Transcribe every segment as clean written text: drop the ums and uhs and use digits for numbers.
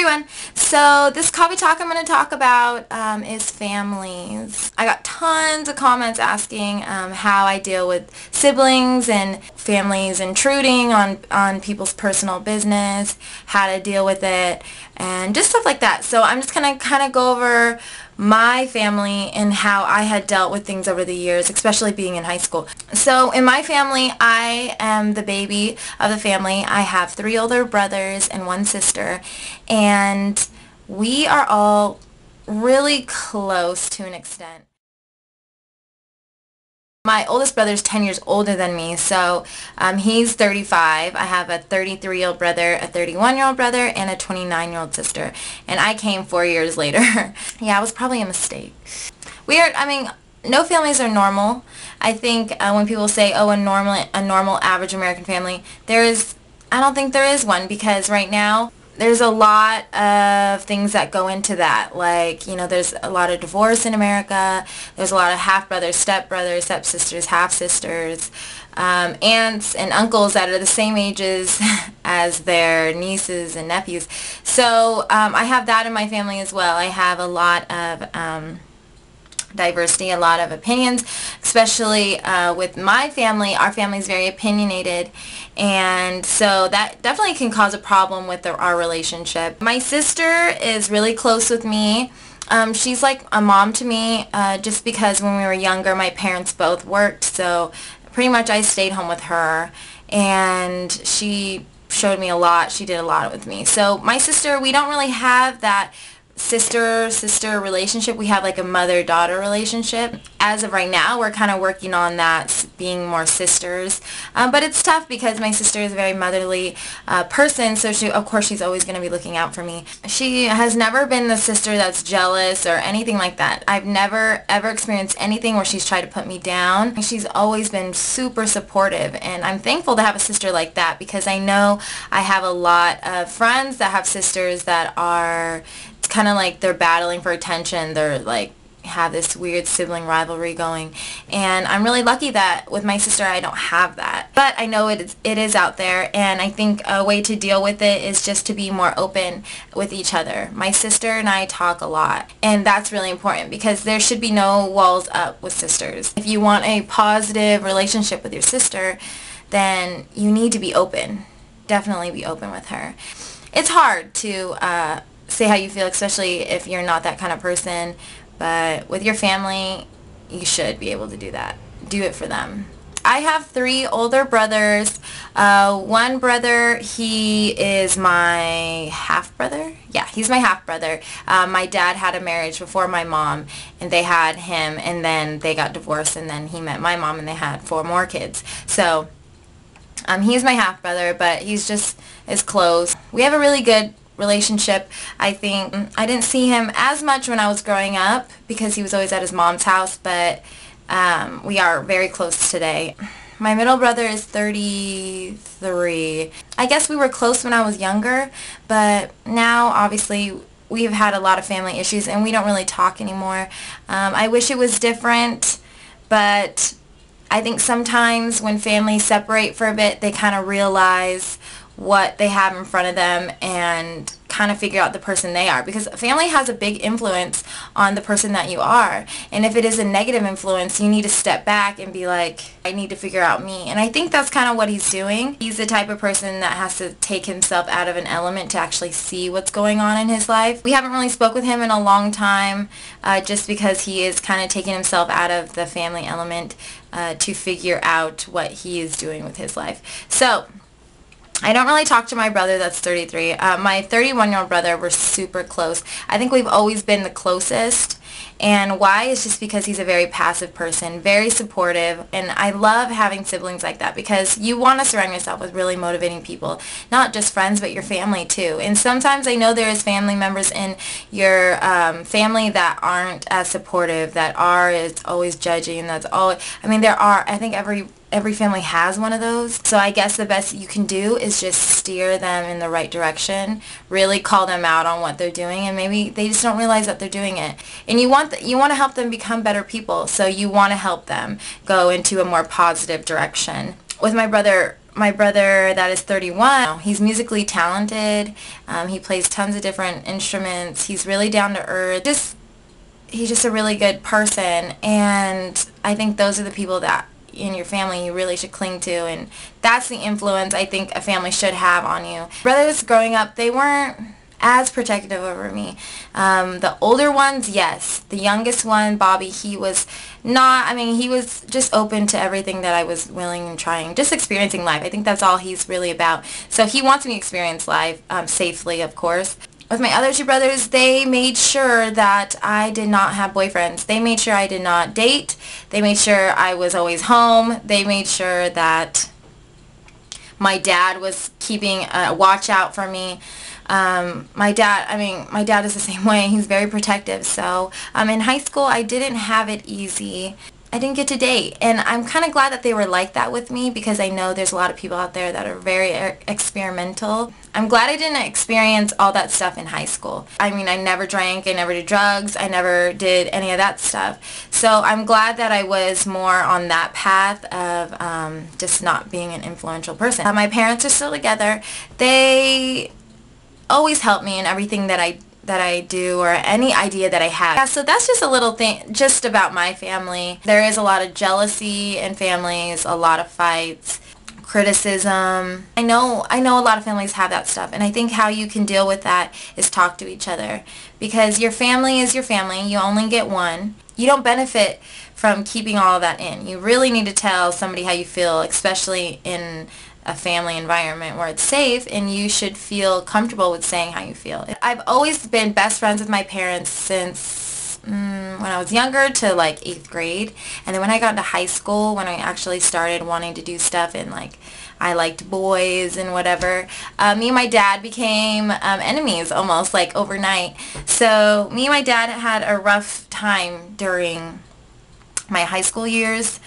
everyone. So this coffee talk I'm going to talk about is families. I got tons of comments asking how I deal with siblings and families intruding on people's personal business, how to deal with it, and just stuff like that. So I'm just going to kind of go over my family and how I had dealt with things over the years, especially being in high school. So in my family, I am the baby of the family. I have 3 older brothers and 1 sister, and we are all really close to an extent. My oldest brother is 10 years older than me, so he's 35. I have a 33-year-old brother, a 31-year-old brother, and a 29-year-old sister. And I came 4 years later. Yeah, it was probably a mistake. No families are normal. I think when people say, oh, a normal average American family, I don't think there is one, because right now there's a lot of things that go into that. Like, there's a lot of divorce in America. There's a lot of half-brothers, step-brothers, step-sisters, half-sisters, aunts and uncles that are the same ages as their nieces and nephews. So I have that in my family as well. I have a lot of diversity, a lot of opinions, especially with my family. Our family is very opinionated, and so that definitely can cause a problem with our relationship. My sister is really close with me. She's like a mom to me, just because when we were younger my parents both worked, so pretty much I stayed home with her, and she showed me a lot. She did a lot with me. So my sister, we don't really have that sister relationship. We have like a mother-daughter relationship. As of right now, we're kind of working on that, being more sisters, but it's tough because my sister is a very motherly person, so of course she's always going to be looking out for me. She has never been the sister that's jealous or anything like that. I've never ever experienced anything where she's tried to put me down. She's always been super supportive, and I'm thankful to have a sister like that, because I know I have a lot of friends that have sisters that are kind of like they're battling for attention. They're like have this weird sibling rivalry going, and I'm really lucky that with my sister I don't have that. But I know it is out there, and I think a way to deal with it is just to be more open with each other. My sister and I talk a lot, and that's really important, because there should be no walls up with sisters. If you want a positive relationship with your sister, then you need to be open. Definitely be open with her. It's hard to say how you feel, especially if you're not that kind of person, but with your family you should be able to do that. Do it for them. I have 3 older brothers. One brother, he is my half-brother. Yeah, he's my half-brother. My dad had a marriage before my mom, and they had him, and then they got divorced, and then he met my mom, and they had 4 more kids. So he's my half-brother, but he's just as close. We have a really good relationship. I think I didn't see him as much when I was growing up because he was always at his mom's house, but we are very close today. My middle brother is 33. I guess we were close when I was younger, but now obviously we've had a lot of family issues and we don't really talk anymore. I wish it was different, but I think sometimes when families separate for a bit, they kind of realize what they have in front of them and kind of figure out the person they are, because family has a big influence on the person that you are. And if it is a negative influence, you need to step back and be like, I need to figure out me. And I think that's kind of what he's doing. He's the type of person that has to take himself out of an element to actually see what's going on in his life. We haven't really spoke with him in a long time, just because he is kind of taking himself out of the family element to figure out what he is doing with his life. So I don't really talk to my brother that's 33. My 31-year-old brother, we're super close. I think we've always been the closest. And why is just because he's a very passive person, very supportive, and I love having siblings like that, because you want to surround yourself with really motivating people, not just friends, but your family too. And sometimes I know there is family members in your family that aren't as supportive, that is always judging, that's always, I think every family has one of those. So I guess the best you can do is just steer them in the right direction, really call them out on what they're doing, and maybe they just don't realize that they're doing it. And you want to help them become better people, so you want to help them go into a more positive direction. With my brother, My brother that is 31, he's musically talented. He plays tons of different instruments. He's really down to earth. He's just a really good person, and I think those are the people that in your family you really should cling to, and that's the influence I think a family should have on you. Brothers growing up, they weren't as protective over me. The older ones, yes. The youngest one, Bobby, he was not, I mean, he was just open to everything that I was willing and trying, just experiencing life. I think that's all he's really about. So he wants me to experience life safely, of course. With my other two brothers, they made sure that I did not have boyfriends. They made sure I did not date. They made sure I was always home. They made sure that my dad was keeping a watch out for me. My dad is the same way. He's very protective. So in high school, I didn't have it easy. I didn't get to date, and I'm kind of glad that they were like that with me, because I know there's a lot of people out there that are very experimental. I'm glad I didn't experience all that stuff in high school. I mean, I never drank, I never did drugs, I never did any of that stuff. So I'm glad that I was more on that path of just not being an influential person. My parents are still together. They always help me in everything that I do, or any idea that I have. Yeah, so that's just a little thing just about my family. There is a lot of jealousy in families, a lot of fights, criticism. I know a lot of families have that stuff, and I think how you can deal with that is talk to each other, because your family is your family. You only get one. You don't benefit from keeping all of that in. You really need to tell somebody how you feel, especially in a family environment where it's safe, and you should feel comfortable with saying how you feel. I've always been best friends with my parents since when I was younger to like 8th grade, and then when I got into high school, when I actually started wanting to do stuff and like I liked boys and whatever, me and my dad became enemies almost like overnight. So me and my dad had a rough time during my high school years.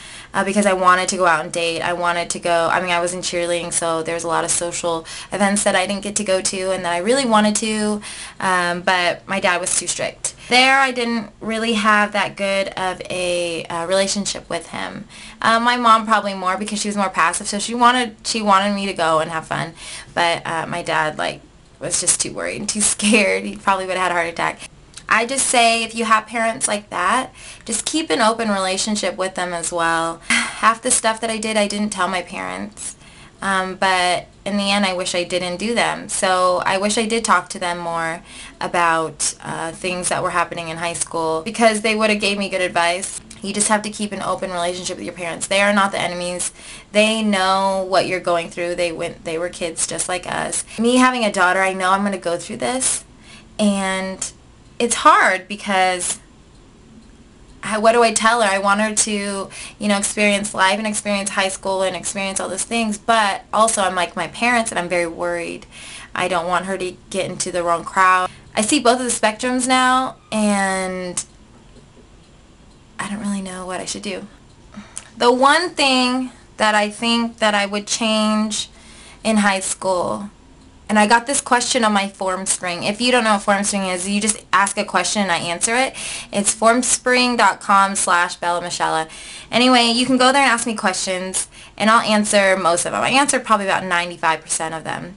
Because I wanted to go out and date. I wanted to go, I mean, I was in cheerleading, so there was a lot of social events that I didn't get to go to and that I really wanted to, but my dad was too strict. There, I didn't really have that good of a relationship with him. My mom probably more, because she was more passive, so she wanted me to go and have fun, but my dad, like, was just too worried and too scared. He probably would have had a heart attack. I just say, if you have parents like that, just keep an open relationship with them as well. Half the stuff that I did, I didn't tell my parents. But in the end, I wish I didn't do them. So I wish I did talk to them more about things that were happening in high school, because they would have gave me good advice. You just have to keep an open relationship with your parents. They are not the enemies. They know what you're going through. They were kids just like us. Me having a daughter, I know I'm going to go through this, and it's hard, because what do I tell her? I want her to, experience life and experience high school and experience all those things, but also I'm like my parents, and I'm very worried. I don't want her to get into the wrong crowd. I see both of the spectrums now, and I don't really know what I should do. The one thing that I think that I would change in high school, and I got this question on my FormSpring. If you don't know what FormSpring is, you just ask a question and I answer it. It's formspring.com/Bellamishella. Anyway, you can go there and ask me questions, and I'll answer most of them. I answered probably about 95% of them.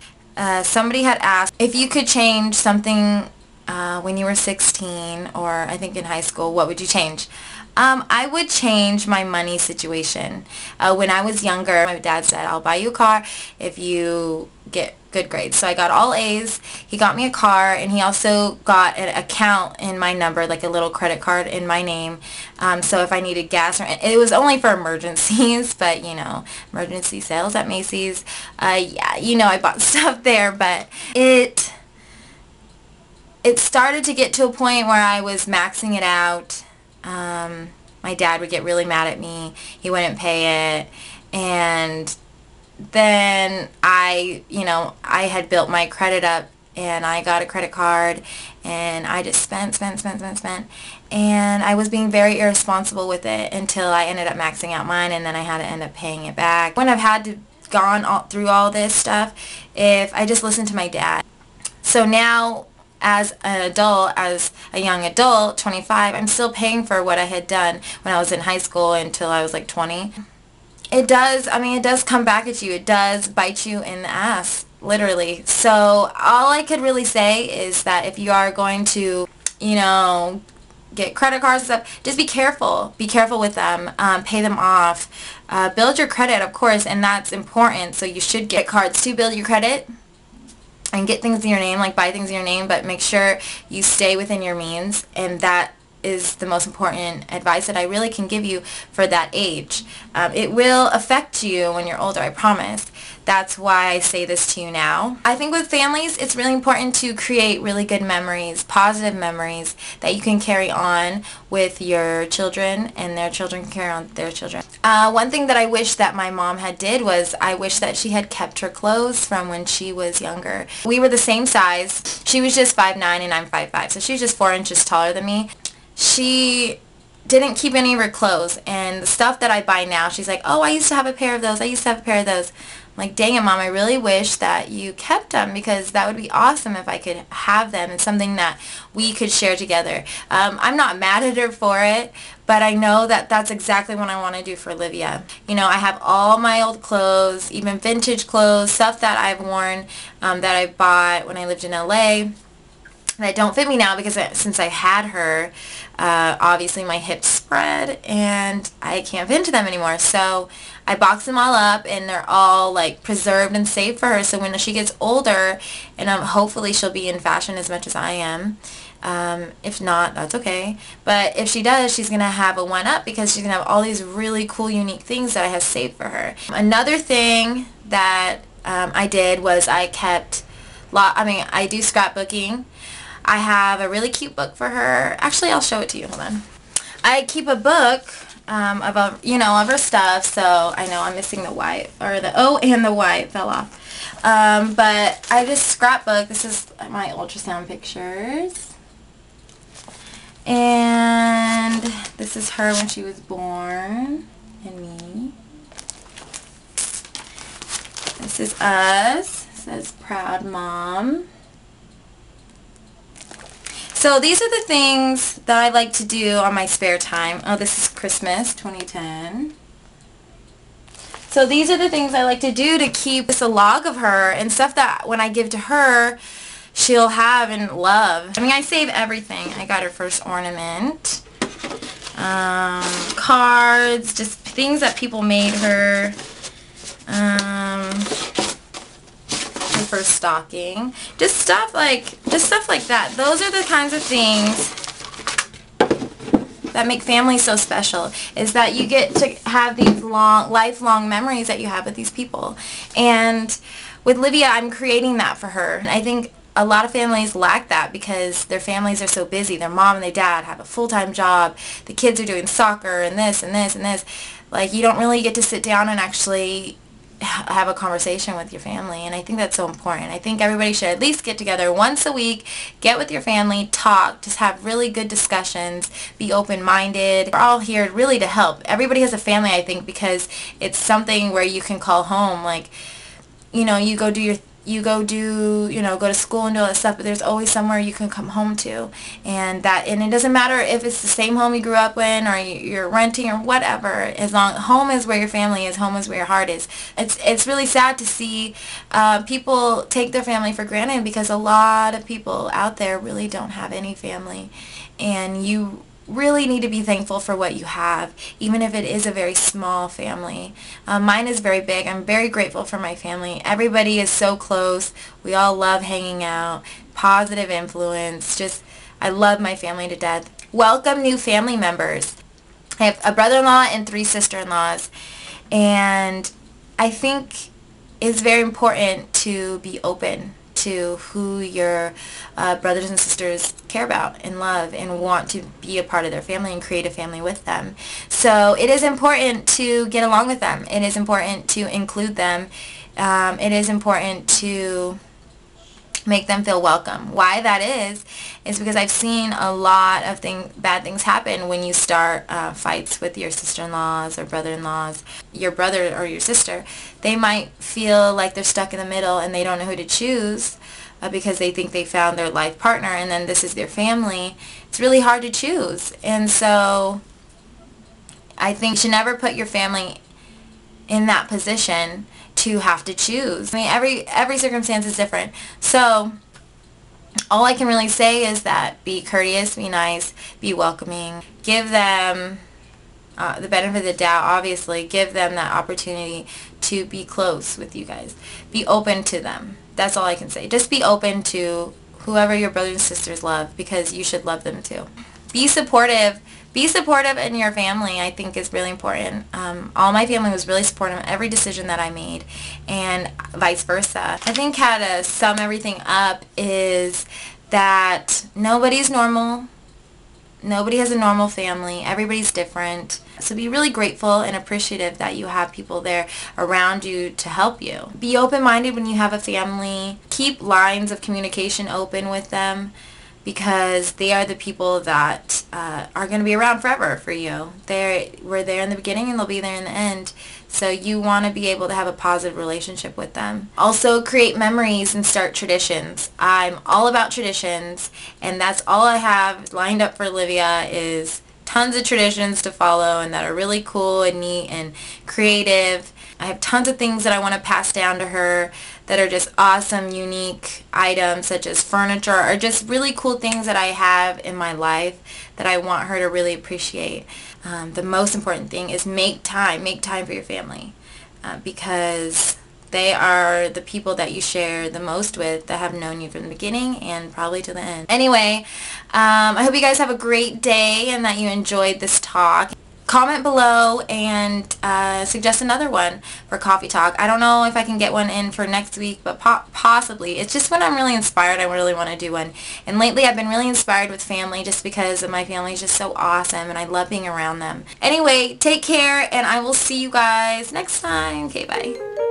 Somebody had asked if you could change something when you were 16, or I think in high school, what would you change? I would change my money situation. When I was younger, my dad said, I'll buy you a car if you get good grades. So I got all A's. He got me a car, and he also got an account in my number, like a little credit card in my name. So if I needed gas, it was only for emergencies, but emergency sales at Macy's. Yeah, I bought stuff there, but it started to get to a point where I was maxing it out. My dad would get really mad at me. He wouldn't pay it, and then I had built my credit up, and I got a credit card, and I just spent, and I was being very irresponsible with it until I ended up maxing out mine, and then I had to end up paying it back. When I've had to gone through all this stuff, if I just listened to my dad. So now, as an adult, as a young adult, 25, I'm still paying for what I had done when I was in high school until I was like 20. it does, I mean, it does come back at you. It does bite you in the ass, literally. So all I could really say is that if you are going to, you know, get credit cards and stuff, just be careful. Be careful with them. Pay them off. Build your credit, of course, and that's important. So you should get cards to build your credit and get things in your name, like buy things in your name, but make sure you stay within your means, and that is the most important advice that I really can give you for that age. It will affect you when you're older, I promise. That's why I say this to you now. I think with families, it's really important to create really good memories, positive memories that you can carry on with your children, and their children can carry on with their children. One thing that I wish that my mom had did was I wish that she had kept her clothes from when she was younger. We were the same size. She was just 5'9" and I'm 5'5", so she was just 4 inches taller than me. She didn't keep any of her clothes, and the stuff that I buy now, she's like, oh, I used to have a pair of those, I used to have a pair of those. I'm like, dang it, Mom, I really wish that you kept them, because that would be awesome if I could have them. It's something that we could share together. I'm not mad at her for it, but I know that that's exactly what I want to do for Olivia. You know, I have all my old clothes, even vintage clothes, stuff that I've worn, that I bought when I lived in LA, that don't fit me now, because since I had her, obviously my hips spread and I can't fit into them anymore. So I box them all up, and they're all like preserved and safe for her. So when she gets older, and hopefully she'll be in fashion as much as I am. If not, that's okay. But if she does, she's going to have a one-up, because she's going to have all these really cool, unique things that I have saved for her. Another thing that I did was I kept, I do scrapbooking. I have a really cute book for her. Actually, I'll show it to you. Hold on. I keep a book of her stuff. So I know I'm missing the Y, or the O and the Y fell off. But I just scrapbook. This is my ultrasound pictures. And this is her when she was born, and me. This is us. It says proud mom. So these are the things that I like to do on my spare time. Oh, this is Christmas 2010. So these are the things I like to do to keep this a log of her, and stuff that when I give to her, she'll have and love. I mean, I save everything. I got her first ornament. Cards, just things that people made her. Her first stocking. Just stuff like that. Those are the kinds of things that make family so special, is that you get to have these lifelong memories that you have with these people. And with Livia, I'm creating that for her. And I think a lot of families lack that, because their families are so busy. Their mom and their dad have a full-time job. The kids are doing soccer and this and this and this. Like, you don't really get to sit down and actually have a conversation with your family, and I think that's so important. I think everybody should at least get together once a week, get with your family, talk, just have really good discussions, be open-minded. We're all here really to help. Everybody has a family, I think, because it's something where you can call home. Like, you know, you go to school and do all that stuff, but there's always somewhere you can come home to. And it doesn't matter if it's the same home you grew up in, or you're renting, or whatever. As long home is where your family is, home is where your heart is. It's really sad to see people take their family for granted, because a lot of people out there really don't have any family, and you really need to be thankful for what you have, even if it is a very small family. Mine is very big. I'm very grateful for my family. Everybody is so close. We all love hanging out. Positive influence. I love my family to death. Welcome new family members. I have a brother-in-law and 3 sister-in-laws, and I think it's very important to be open to who your brothers and sisters care about and love, and want to be a part of their family and create a family with them. So it is important to get along with them. It is important to include them. It is important to make them feel welcome. Why that is because I've seen a lot of bad things happen when you start fights with your sister-in-laws or brother-in-laws. Your brother or your sister, they might feel like they're stuck in the middle and they don't know who to choose because they think they found their life partner, and then this is their family. It's really hard to choose. And so I think you should never put your family in that position to have to choose. I mean, every circumstance is different. So all I can really say is that be courteous, be nice, be welcoming. Give them the benefit of the doubt, obviously. Give them that opportunity to be close with you guys. Be open to them. That's all I can say. Just be open to whoever your brothers and sisters love, because you should love them too. Be supportive. Be supportive in your family, I think, is really important. All my family was really supportive of every decision that I made, and vice versa. I think how to sum everything up is that nobody's normal. Nobody has a normal family. Everybody's different. So be really grateful and appreciative that you have people there around you to help you. Be open-minded when you have a family. Keep lines of communication open with them, because they are the people that are going to be around forever for you. They were there in the beginning and they'll be there in the end. So you want to be able to have a positive relationship with them. Also, create memories and start traditions. I'm all about traditions, and that's all I have lined up for Olivia is tons of traditions to follow and that are really cool and neat and creative. I have tons of things that I want to pass down to her that are just awesome, unique items, such as furniture, or just really cool things that I have in my life that I want her to really appreciate. The most important thing is make time for your family, because they are the people that you share the most with, that have known you from the beginning and probably to the end. Anyway, I hope you guys have a great day and that you enjoyed this talk. Comment below and suggest another one for Coffee Talk. I don't know if I can get one in for next week, but possibly. It's just when I'm really inspired, I really want to do one. And lately I've been really inspired with family, just because my family is just so awesome and I love being around them. Anyway, take care, and I will see you guys next time. Okay, bye.